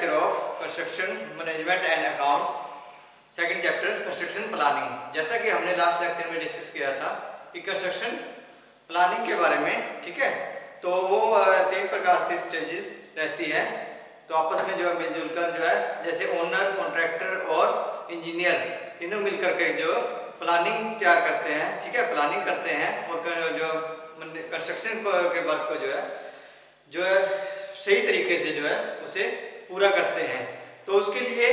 Lecture of construction management and accounts, second chapter construction planning. जैसा कि हमने last lecture में डिस्कस किया था कि कंस्ट्रक्शन प्लानिंग के बारे में, ठीक है, तो वो 3 प्रकार से स्टेजेस रहती है। तो आपस में जो है मिलजुल कर जो है, जैसे ओनर, कॉन्ट्रैक्टर और इंजीनियर तीनों मिलकर के जो प्लानिंग तैयार करते हैं, ठीक है, प्लानिंग करते हैं और जो कंस्ट्रक्शन के वर्क को जो है सही तरीके से जो है उसे पूरा करते हैं। तो उसके लिए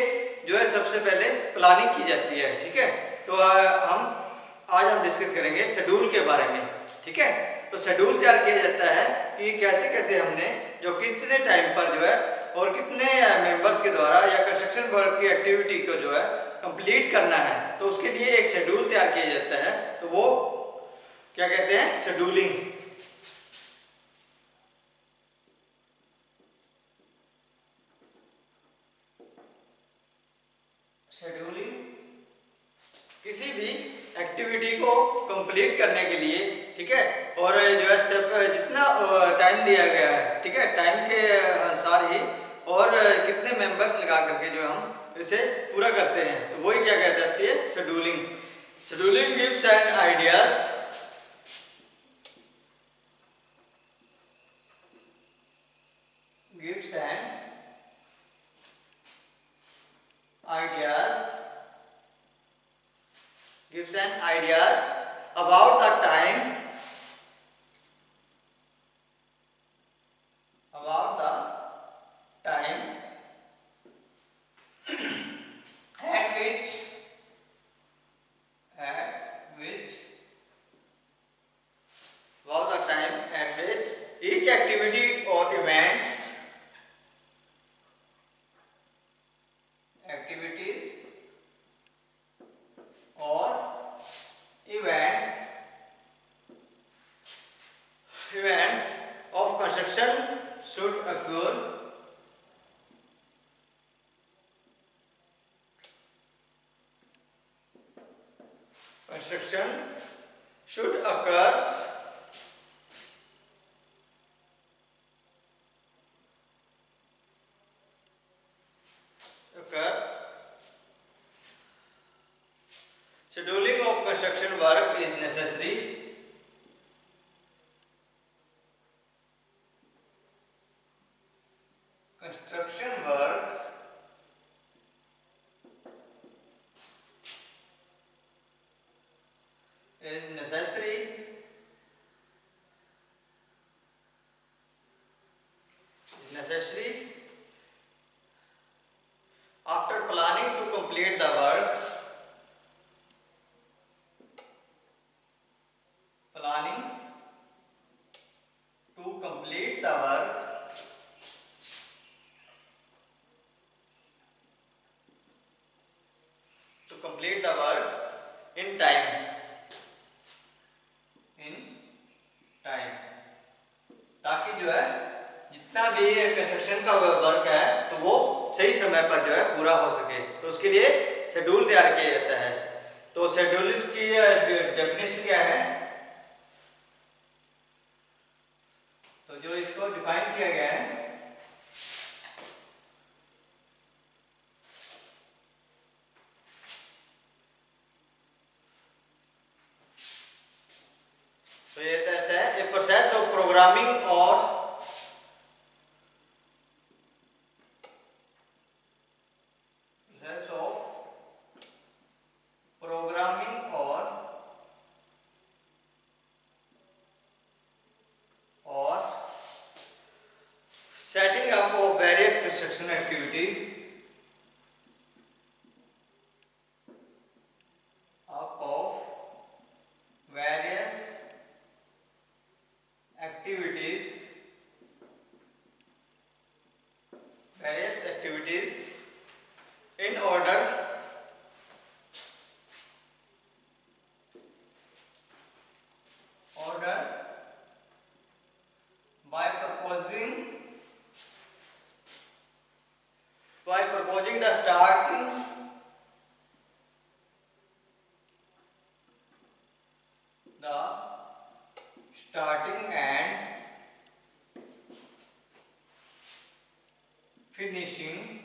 जो है सबसे पहले प्लानिंग की जाती है, ठीक है। तो आज हम डिस्कस करेंगे शेड्यूल के बारे में, ठीक है। तो शेड्यूल तैयार किया जाता है कि कैसे कैसे हमने जो कितने टाइम पर जो है और कितने मेंबर्स के द्वारा या कंस्ट्रक्शन वर्क की एक्टिविटी को जो है कंप्लीट करना है, तो उसके लिए एक शेड्यूल तैयार किया जाता है। तो वो क्या कहते हैं? शेड्यूलिंग। शेड्यूलिंग किसी भी एक्टिविटी को कंप्लीट करने के लिए, ठीक है, और जो है सब जितना टाइम दिया गया है, ठीक है, टाइम के अनुसार ही और कितने मेंबर्स लगा करके जो हम इसे पूरा करते हैं, तो वही क्या कहती जाती है? Scheduling. Scheduling gives an ideas gives an ideas about the time at which each activity or activities or events of construction should occur. Construction should occurs scheduling of construction work is necessary. Construction work is necessary after planning to complete the work. Planning to complete the work in time. ताकि जो है जितना भी construction का work है तो वो सही समय पर जो है पूरा हो सके, तो उसके लिए शेड्यूल तैयार किया जाता है। तो शेड्यूल की डेफिनेशन क्या है? तो जो इसको डिफाइन किया गया है, तो ये कहता है ए प्रोसेस ऑफ प्रोग्रामिंग और setting up of various construction activity in order by proposing the starting and finishing,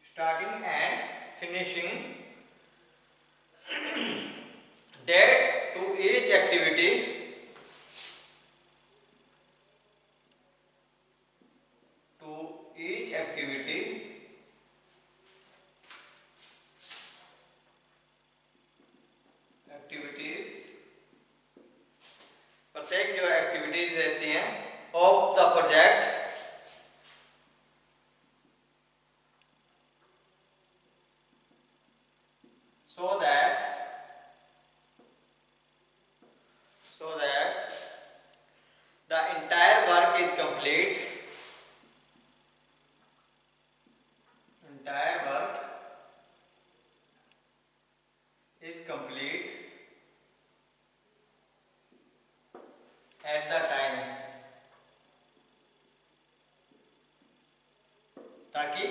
starting and finishing date to each activity, activities, प्रत्येक जो एक्टिविटीज रहती हैं of the project, so that the entire work is complete, entire work is complete at the time, ताकि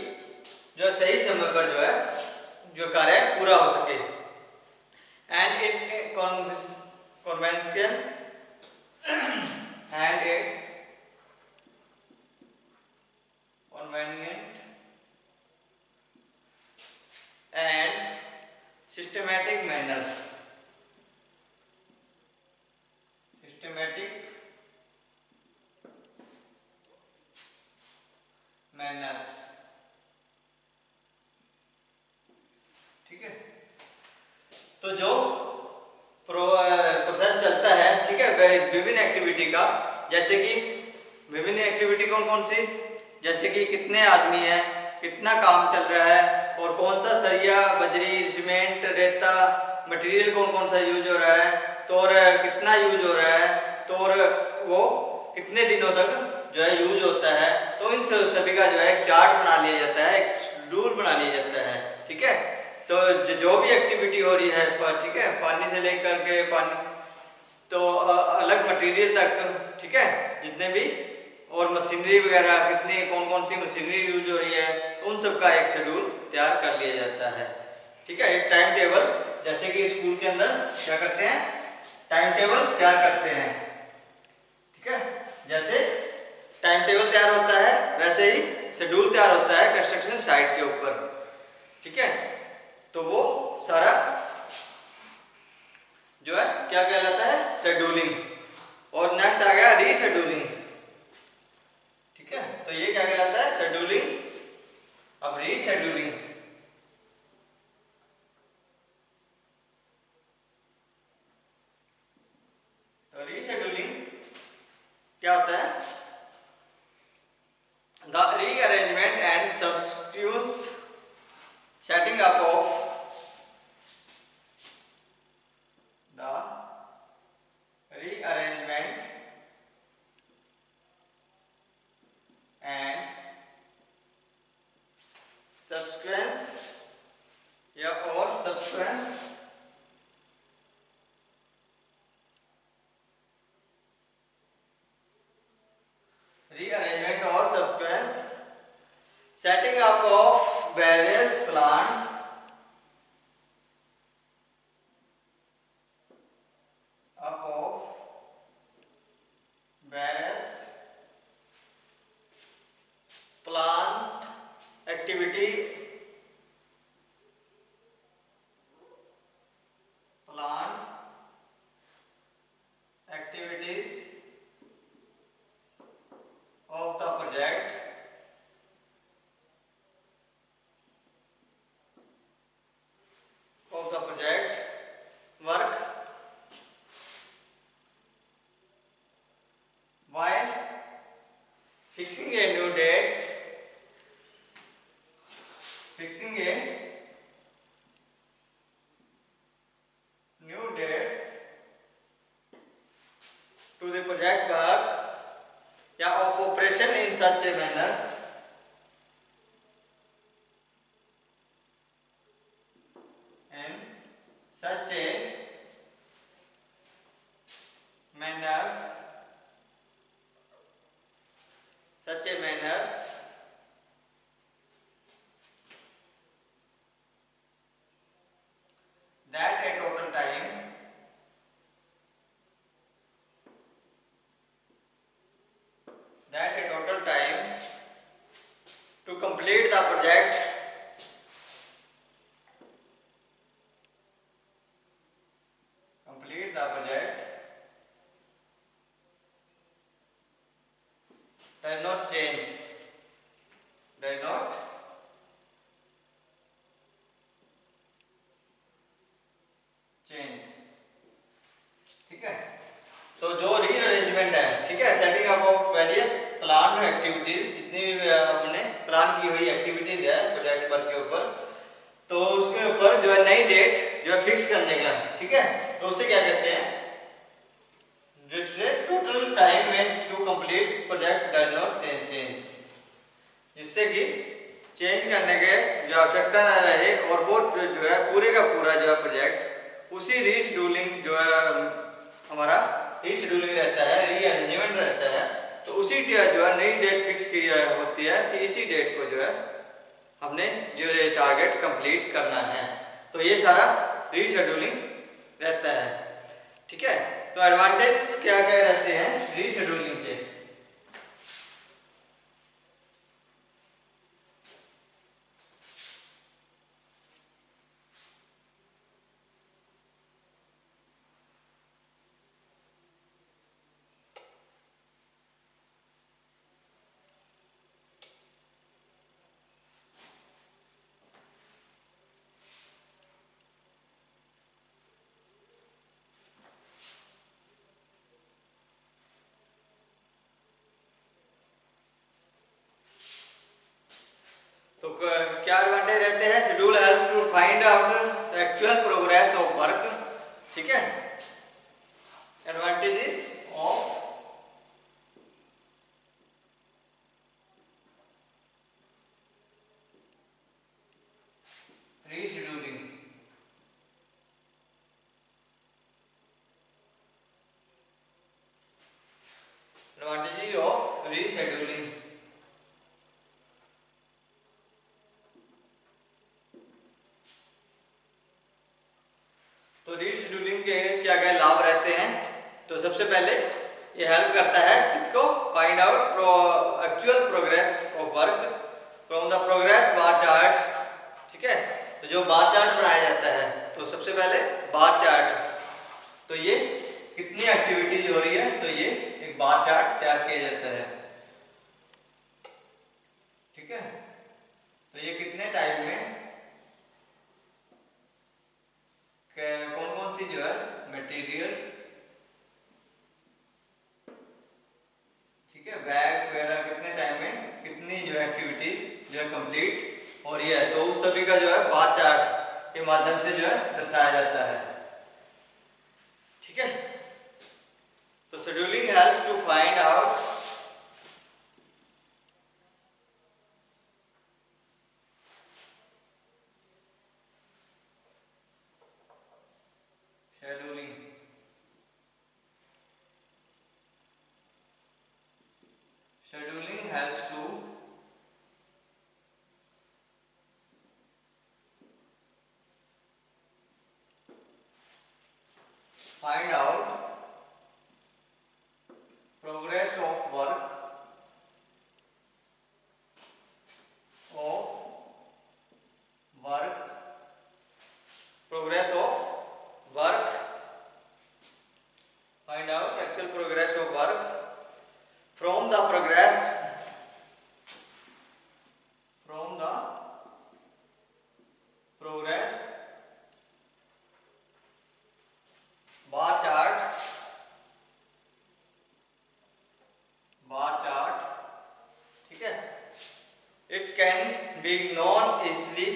जो सही समय पर जो है जो कार्य पूरा हो सके। And it convention and a convenient and systematic manner, manners, ठीक है। तो जो प्रोसेस चलता है, ठीक है, विभिन्न एक्टिविटी का, जैसे कि विभिन्न एक्टिविटी कौन कौन सी, जैसे कि कितने आदमी हैं, कितना काम चल रहा है, और कौन सा सरिया, बजरी, सीमेंट, रेता मटेरियल कौन कौन सा यूज हो रहा है, तो और कितना यूज हो रहा है, तो और वो कितने दिनों तक जो है यूज होता है। तो इन सभी का जो है एक चार्ट बना लिया जाता है, एक शेड्यूल बना लिया जाता है, ठीक है। तो जो भी एक्टिविटी हो रही है, ठीक है, पानी से लेकर के पानी तो अलग मटेरियल तक, ठीक है, जितने भी और मशीनरी वगैरह कितनी कौन कौन सी मशीनरी यूज हो रही है, तो उन सब का एक शेड्यूल तैयार कर लिया जाता है, ठीक है। एक टाइम टेबल, जैसे कि स्कूल के अंदर क्या करते हैं, टाइम टेबल तैयार करते हैं, ठीक है। जैसे टाइम टेबल तैयार होता है वैसे ही शेड्यूल तैयार होता है कंस्ट्रक्शन साइट के ऊपर, ठीक है। तो वो सारा जो है क्या कहलाता है, शेड्यूलिंग। और नेक्स्ट आ गया रीशेड्यूलिंग, ठीक है। तो ये क्या कहलाता है, शेड्यूलिंग। अब रीशेड्यूलिंग, तो रीशेड्यूलिंग क्या होता है, the rearrangement and substitution, setting up of the rearrangement and subsequence या और subsequence rearrangement or subsequence setting up of various plant activity, plant activities of the project work while fixing a new dates, fixing a new dates to the project work या of operation in such a manner manners that a total time that a total time does not change, does not change। ठीक है, तो जो rearrangement है, ठीक है, setting up of various plan activities, जितनी भी हमने प्लान की हुई एक्टिविटीज है प्रोजेक्ट वर्क के ऊपर, तो उसके ऊपर जो है नई डेट जो है फिक्स करने का, ठीक है, तो उसे क्या कहते हैं, जिससे टोटल टाइम में to complete project does not change, जिससे कि चेंज करने के जो आवश्यकता न रहे और वो जो है पूरे का पूरा जो है प्रोजेक्ट उसी रीशेड्यूलिंग जो है हमारा रीशेड्यूलिंग रहता है, रीअरेंजमेंट रहता है, तो उसी जो है नई डेट फिक्स की होती है कि इसी डेट को जो है हमने जो ये टारगेट कंप्लीट करना है, तो ये सारा रीशेड्यूलिंग रहता है। ठीक है, तो एडवांटेज क्या क्या रहते हैं रीशेड्यूलिंग के। तो क्या एडवांटेज रहते हैं, schedule help to find out actual progress of work. ठीक है, advantages of rescheduling. Advantages of rescheduling. तो रीशेड्यूलिंग के क्या क्या लाभ रहते हैं, तो सबसे पहले ये हेल्प करता है किसको, find out actual progress of work from the progress bar chart. ठीक है, तो जो बार चार्ट बनाया जाता है, तो सबसे पहले बार चार्ट, तो ये कितनी एक्टिविटीज हो रही है, तो ये एक बार चार्ट तैयार किया जाता है। ठीक है, तो ये कितने टाइम में कौन कौन सी जो है मटेरियल, ठीक है, बैग्स वगैरह कितने टाइम में कितनी जो एक्टिविटीज जो है कंप्लीट हो रही है, तो उस सभी का जो है बार चार्ट के माध्यम से जो है दर्शाया जाता है। ठीक है, तो scheduling help to find out scheduling scheduling helps to find out progress of work progress of work, find out actual progress of work from the progress bar chart। ठीक है, it can be known easily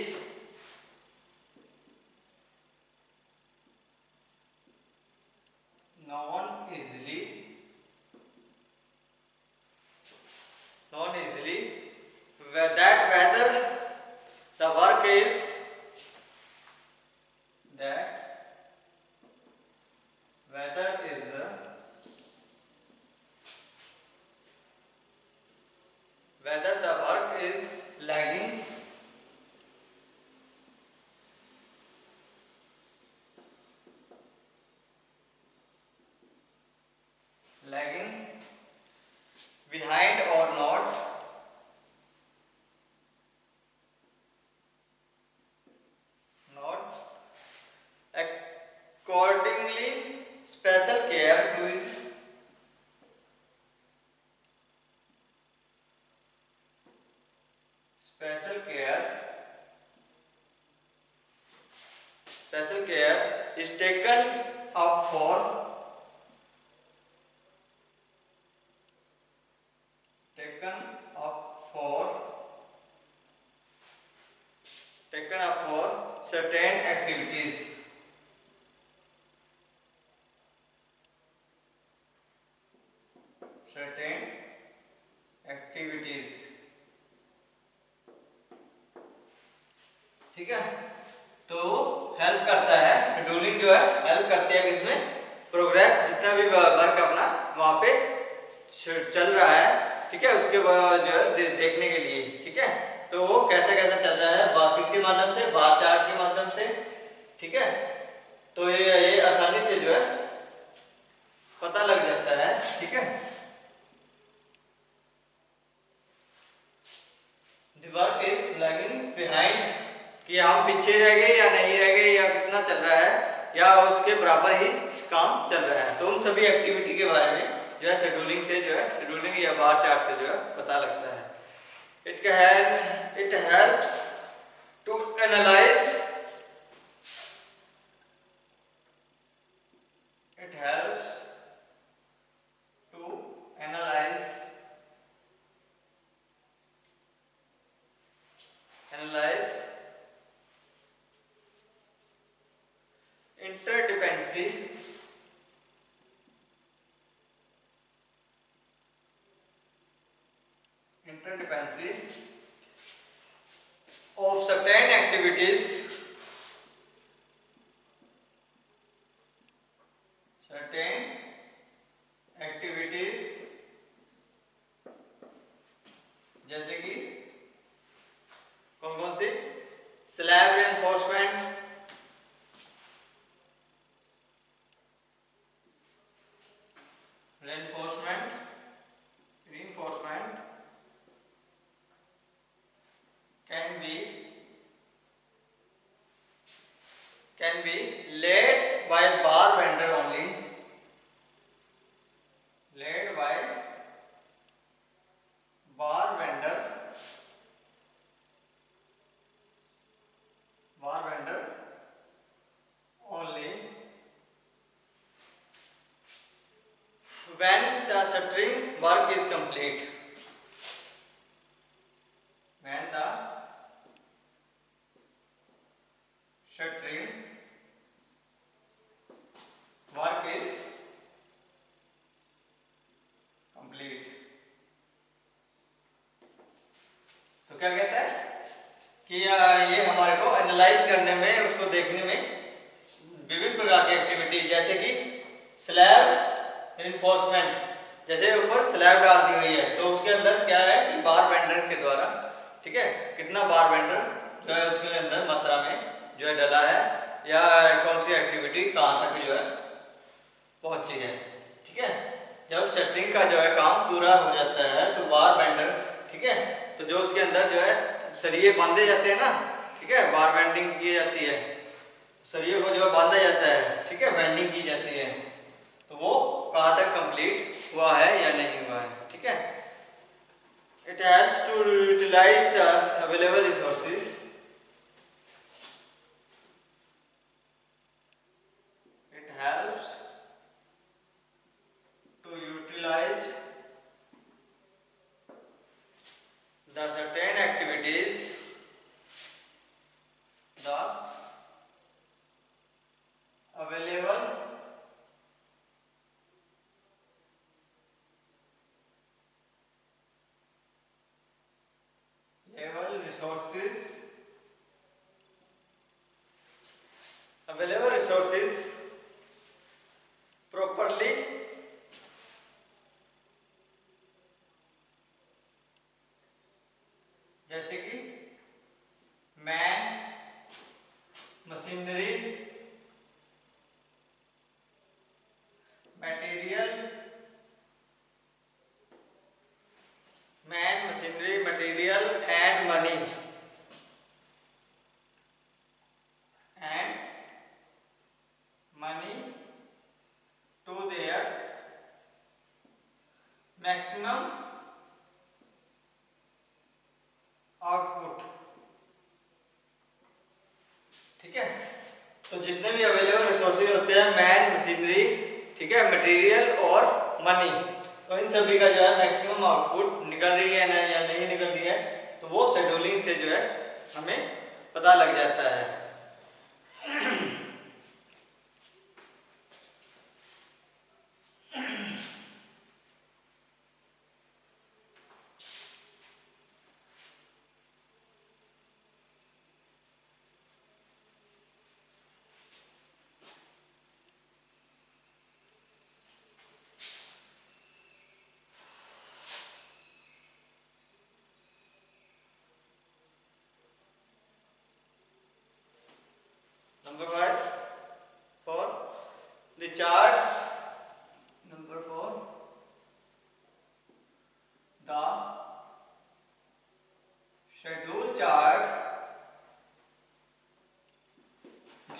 that whether the work is whether the work is lagging special care is taken up for taken up for certain activities. ठीक है, तो help करता है scheduling जो है, help करती है किसमें, प्रोग्रेस जितना भी वर्क अपना वहाँ पे चल रहा है, ठीक है, उसके जो है देखने के लिए। ठीक है, तो वो कैसे कैसे चल रहा है, किसके माध्यम से, बार चार्ट के माध्यम से। ठीक है, तो ये आसानी से जो है पता लग जाता है। ठीक है, the work is lagging behind, कि हम पीछे रह गए या नहीं रह गए, या कितना चल रहा है, या उसके बराबर ही काम चल रहा है। तो उन सभी एक्टिविटी के बारे में जो है शेड्यूलिंग से जो है, शेड्यूलिंग या बार चार्ट से जो है पता लगता है। It helps to analyse interdependency of certain activities जैसे कि कौन कौन सी, slab reinforcement, reinforcement can be led by bar bender only, when the shuttering work is complete. When the shuttering work is complete. तो क्या कहता है कि ये हमारे को एनालाइज करने में, उसको देखने में विभिन्न प्रकार की एक्टिविटी, जैसे कि स्लैब रिइंफोर्समेंट, जैसे ऊपर स्लैब डाल दी हुई है तो उसके अंदर क्या है कि बार बेंडर के द्वारा, ठीक है, कितना बार बेंडर जो है उसके अंदर मात्रा में जो है डला है, या कौन सी एक्टिविटी कहाँ तक जो है पहुंची है। ठीक है, जब सेटिंग का जो है काम पूरा हो जाता है तो बार बेंडर, ठीक है, तो जो उसके अंदर जो है सरिये बांधे जाते हैं ना, ठीक है, बार बेंडिंग की जाती है, सरिये को जो बांधा जाता है, ठीक है, बेंडिंग की जाती है, तो वो कहाँ तक कंप्लीट हुआ है या नहीं हुआ है। ठीक है, it helps to utilise the available resources, it helps to utilise the certain activities, the available resources properly जैसे कि man, machinery, material, man, machinery, material and money, to their maximum output. जितने भी अवेलेबल रिसोर्सेज होते हैं, man, machinery, ठीक है, material और money, तो इन सभी का जो है मैक्सिमम आउटपुट निकल रही है या नहीं निकल रही है, तो वो शेड्यूलिंग से जो है हमें पता लग जाता है। Number 5 for the chart. Number 4, the schedule chart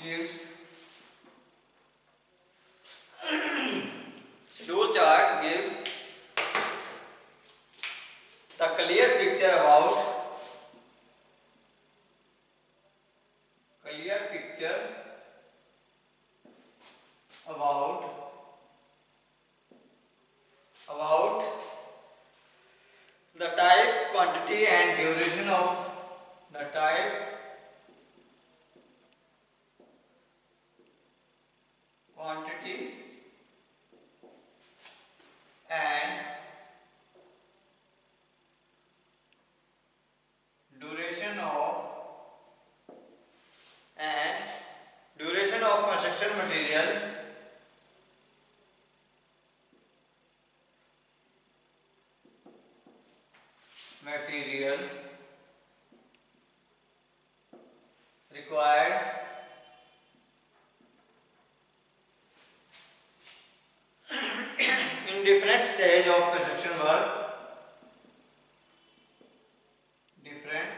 gives schedule chart gives the clear picture about about the type, quantity and duration of the type, quantity and duration of construction material required in different stage of construction work, different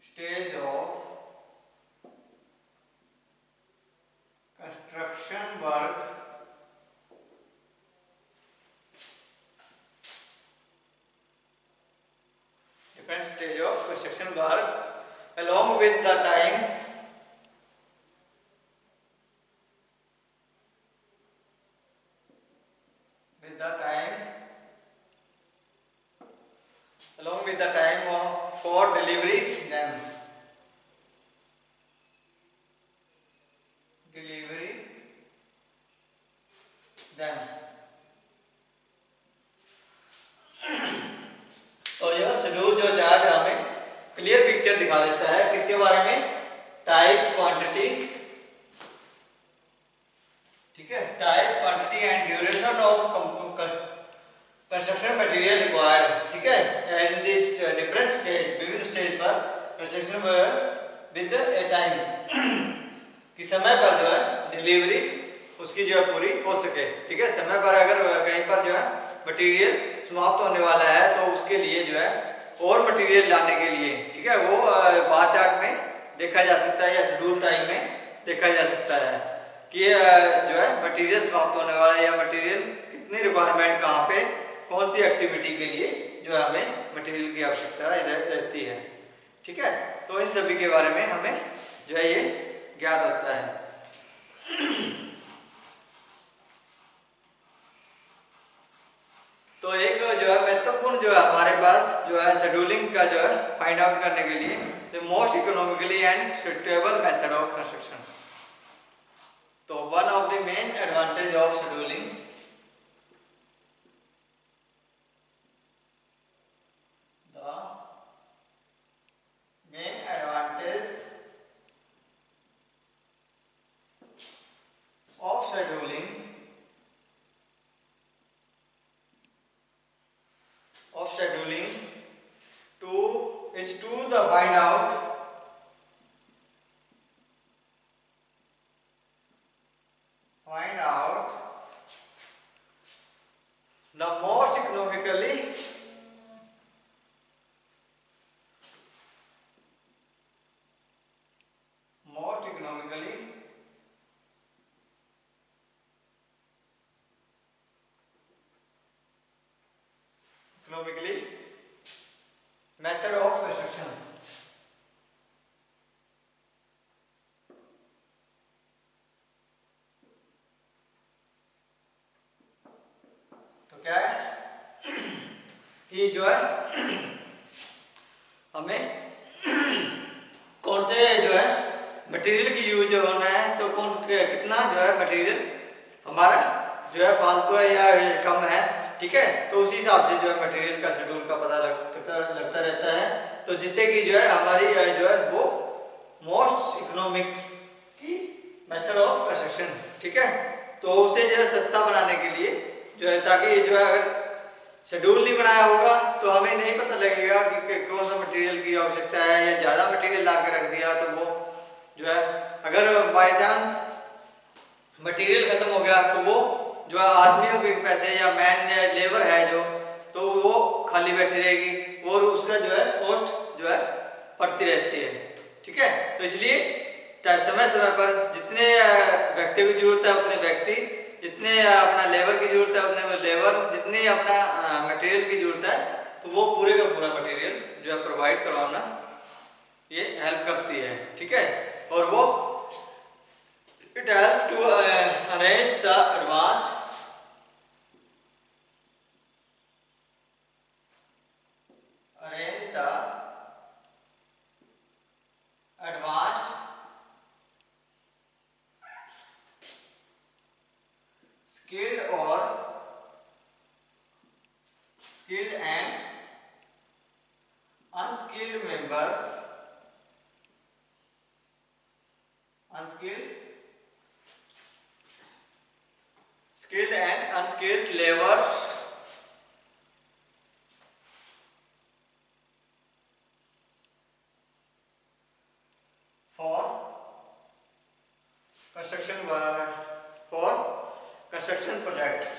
stage of construction work different stage of construction work along with the time for delivery them तो यह schedule जो chart हमें clear picture दिखा देता है किसके बारे में, टाइप, क्वांटिटी, ठीक है, type, quantity and duration of construction material required, ठीक है, एंड दिस डिफरेंट स्टेज, विभिन्न स्टेज पर कंस्ट्रक्शन विद ए टाइम कि समय पर जो है डिलीवरी उसकी जो है पूरी हो सके, ठीक है, समय पर अगर कहीं पर जो है मटेरियल समाप्त होने वाला है तो उसके लिए जो है और मटेरियल लाने के लिए, ठीक है, वो बार चार्ट में देखा जा सकता है या शेड्यूल टाइम में देखा जा सकता है कि जो है मटेरियल समाप्त होने वाला है या मटेरियल कितनी रिक्वायरमेंट कहाँ पे कौन सी एक्टिविटी के लिए जो है हमें मटेरियल की आवश्यकता रहती है, ठीक है, तो इन सभी के बारे में हमें जो है ये ज्ञात होता है। तो एक जो है महत्वपूर्ण जो है हमारे पास जो है शेड्यूलिंग का जो है फाइंड आउट करने के लिए the most economically and suitable method of construction, तो one of the main advantage of scheduling, the main advantage of scheduling to the find out the most economically method of construction, कि जो है हमें कौन से जो है मटेरियल की यूज होना है, तो कितना जो है मटेरियल हमारा जो है फालतू है या कम है, ठीक है। तो उसी हिसाब से जो है मटेरियल का शेड्यूल का पता लगता रहता है, तो जिससे कि जो है हमारी जो है वो मोस्ट इकोनॉमिक की मेथड ऑफ कंस्ट्रक्शन, ठीक है। तो उसे जो है सस्ता बनाने के लिए जो है, ताकि जो है अगर शेड्यूल नहीं बनाया होगा तो हमें नहीं पता लगेगा कि कौन सा मटेरियल की आवश्यकता है, या ज़्यादा मटेरियल ला के रख दिया तो वो जो है अगर बाय चांस मटेरियल खत्म हो गया तो वो जो है आदमियों के पैसे या मैन लेबर है जो, तो वो खाली बैठी रहेगी और उसका जो है कॉस्ट जो है बढ़ती रहती है, ठीक है। तो इसलिए समय समय पर जितने व्यक्तियों की जरूरत है उतने व्यक्ति, जितने अपना लेबर की जरूरत है उतने लेबर, जितने अपना मटेरियल की जरूरत है तो वो पूरे का पूरा मटेरियल जो है प्रोवाइड करवाना ये हेल्प करती है, ठीक है। और वो it helps to arrange the advanced skilled and unskilled members, skilled and unskilled labor for construction project,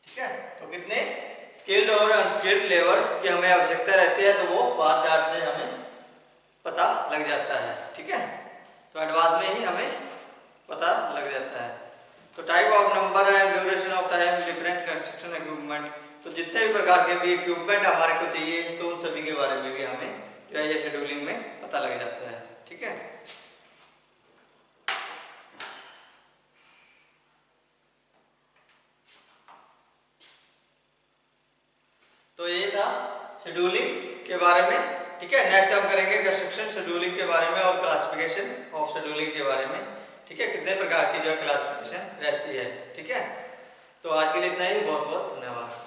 ठीक है। तो कितने स्किल्ड और अनस्किल्ड लेबर की हमें आवश्यकता रहती है, तो वो बार चार्ट से हमें पता लग जाता है, ठीक है। तो एडवांस में ही हमें पता लग जाता है। तो type of number and duration of time different construction equipment, तो जितने भी प्रकार के भी इक्विपमेंट हमारे को चाहिए तो उन सभी के बारे में भी हमें जो है ये शेड्यूलिंग में पता लग जाता है, ठीक है। तो ये था शेड्यूलिंग के बारे में, ठीक है। नेक्स्ट हम करेंगे कंस्ट्रक्शन शेड्यूलिंग के बारे में और क्लासिफिकेशन ऑफ शेड्यूलिंग के बारे में, ठीक है। कितने प्रकार की जो है क्लासिफिकेशन रहती है, ठीक है। तो आज के लिए इतना ही, बहुत बहुत धन्यवाद।